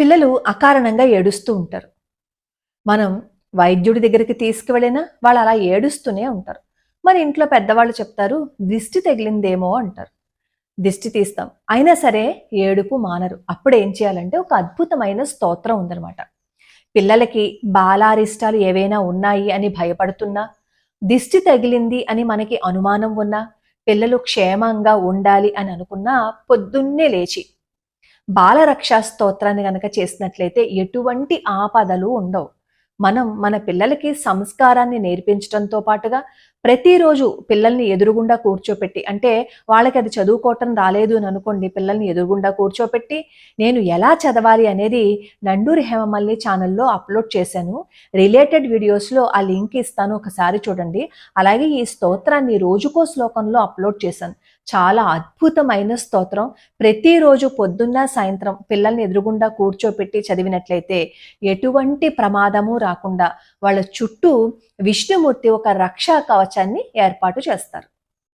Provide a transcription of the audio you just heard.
పిల్లలు అకారణంగా ఏడుస్తూ ఉంటారు. మనం వైద్యుడి దగ్గరికి తీసుకువెళ్ళినా వాళ్ళు అలా ఏడుస్తూనే ఉంటారు. మరి ఇంట్లో పెద్దవాళ్ళు చెప్తారు, దిష్టి తగిలిందేమో అంటారు. దిష్టి తీస్తాం. అయినా సరే ఏడుపు మానరు. అప్పుడు ఏం చేయాలంటే ఒక అద్భుతమైన స్తోత్రం ఉందనమాట. పిల్లలకి బాలారిష్టాలు ఏవైనా ఉన్నాయి అని భయపడుతున్నా, దిష్టి తగిలింది అని మనకి అనుమానం ఉన్నా, పిల్లలు క్షేమంగా ఉండాలి అని అనుకున్నా పొద్దున్నే లేచి బాలరక్షా స్తోత్రాన్ని గనక చేసినట్లయితే ఎటువంటి ఆపదలు ఉండవు. మనం మన పిల్లలకి సంస్కారాన్ని నేర్పించడంతో పాటుగా ప్రతిరోజు పిల్లల్ని ఎదురుగుండా కూర్చోపెట్టి, అంటే వాళ్ళకి అది చదువుకోవటం రాలేదు అని అనుకోండి, పిల్లల్ని ఎదురుగుండా కూర్చోపెట్టి నేను ఎలా చదవాలి అనేది నండూరి హేమమల్లి ఛానల్లో అప్లోడ్ చేశాను. రిలేటెడ్ వీడియోస్లో ఆ లింక్ ఇస్తాను, ఒకసారి చూడండి. అలాగే ఈ స్తోత్రాన్ని రోజుకో శ్లోకంలో అప్లోడ్ చేశాను. చాలా అద్భుతమైన స్తోత్రం. ప్రతిరోజు పొద్దున్న సాయంత్రం పిల్లల్ని ఎదురుగుండా కూర్చోపెట్టి చదివినట్లయితే ఎటువంటి ప్రమాదము రాకుండా వాళ్ళ చుట్టూ విష్ణుమూర్తి ఒక రక్షా కవచాన్ని ఏర్పాటు చేస్తారు.